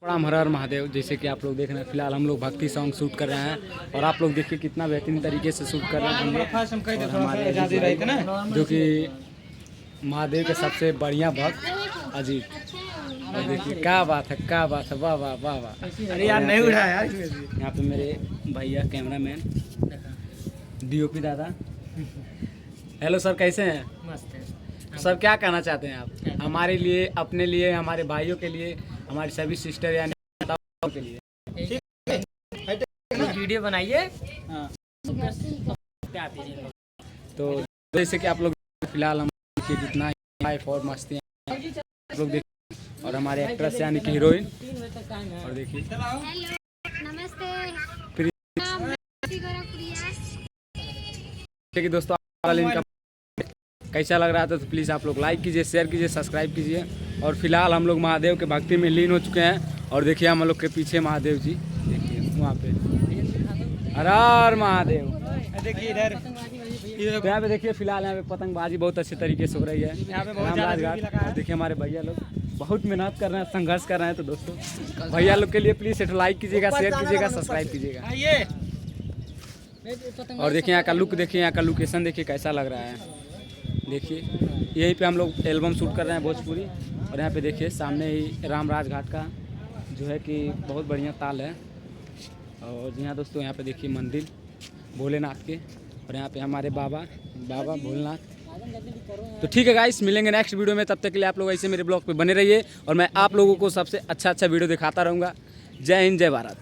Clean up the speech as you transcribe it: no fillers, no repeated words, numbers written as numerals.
प्रणाम हर हर महादेव। जैसे कि आप लोग देख रहे हैं, फिलहाल हम लोग भक्ति सॉन्ग शूट कर रहे हैं और आप लोग देखिए कितना बेहतरीन तरीके से शूट कर रहे हैं हम लोग। और हमारे अजीत भाई, जो कि महादेव के सबसे बढ़िया भक्त अजीत। और देखिए क्या बात है, क्या बात है, वाह वाह वाह वाह। अरे यार नहीं उड़ा यार। यहाँ पे मेरे भैया कैमरामैन डीओपी दादा। हेलो सर, कैसे हैं? मस्त है सर क्या कहना चाहते हैं आप हमारे लिए, अपने लिए, हमारे भाइयों के लिए, हमारी सभी सिस्टर यानी माताओं के लिए? वीडियो बनाइए। तो जैसे कि आप लोग फिलहाल हम देखिए कितना लाइफ और मस्ती आप लोग देखिए, और हमारे एक्ट्रेस यानी कि हीरोइन। और देखिए नमस्ते। कि दोस्तों वाला इनका कैसा लग रहा था तो प्लीज़ आप लोग लाइक कीजिए, शेयर कीजिए, सब्सक्राइब कीजिए। और फिलहाल हम लोग महादेव के भक्ति में लीन हो चुके हैं। और देखिए हम लोग के पीछे महादेव जी, देखिए वहाँ पे हर हर महादेव। देखिए इधर तो यहाँ पे देखिए फिलहाल यहाँ पे पतंगबाजी बहुत अच्छे तरीके से हो रही है यहाँ पे बहुत रामराज ज़्यादा भीड़ लगा है। घाट। देखिए हमारे भैया लोग बहुत मेहनत कर रहे हैं, संघर्ष कर रहे हैं। तो दोस्तों भैया लोग के लिए प्लीज़ एक लाइक कीजिएगा, शेयर कीजिएगा, सब्सक्राइब कीजिएगा। आइए। और देखिए यहाँ का लुक, देखिए यहाँ का लोकेशन देखिए कैसा लग रहा है। देखिए यहीं पे हम लोग एल्बम शूट कर रहे हैं भोजपुरी। और यहाँ पे देखिए सामने ही रामराज घाट का जो है कि बहुत बढ़िया ताल है। और जी हाँ दोस्तों, यहाँ पे देखिए मंदिर भोलेनाथ के, और यहाँ पे हमारे बाबा भोलेनाथ। तो ठीक है गाइस, मिलेंगे नेक्स्ट वीडियो में। तब तक के लिए आप लोग ऐसे मेरे ब्लॉग पे बने रहिए और मैं आप लोगों को सबसे अच्छा वीडियो दिखाता रहूँगा। जय हिंद, जय भारत।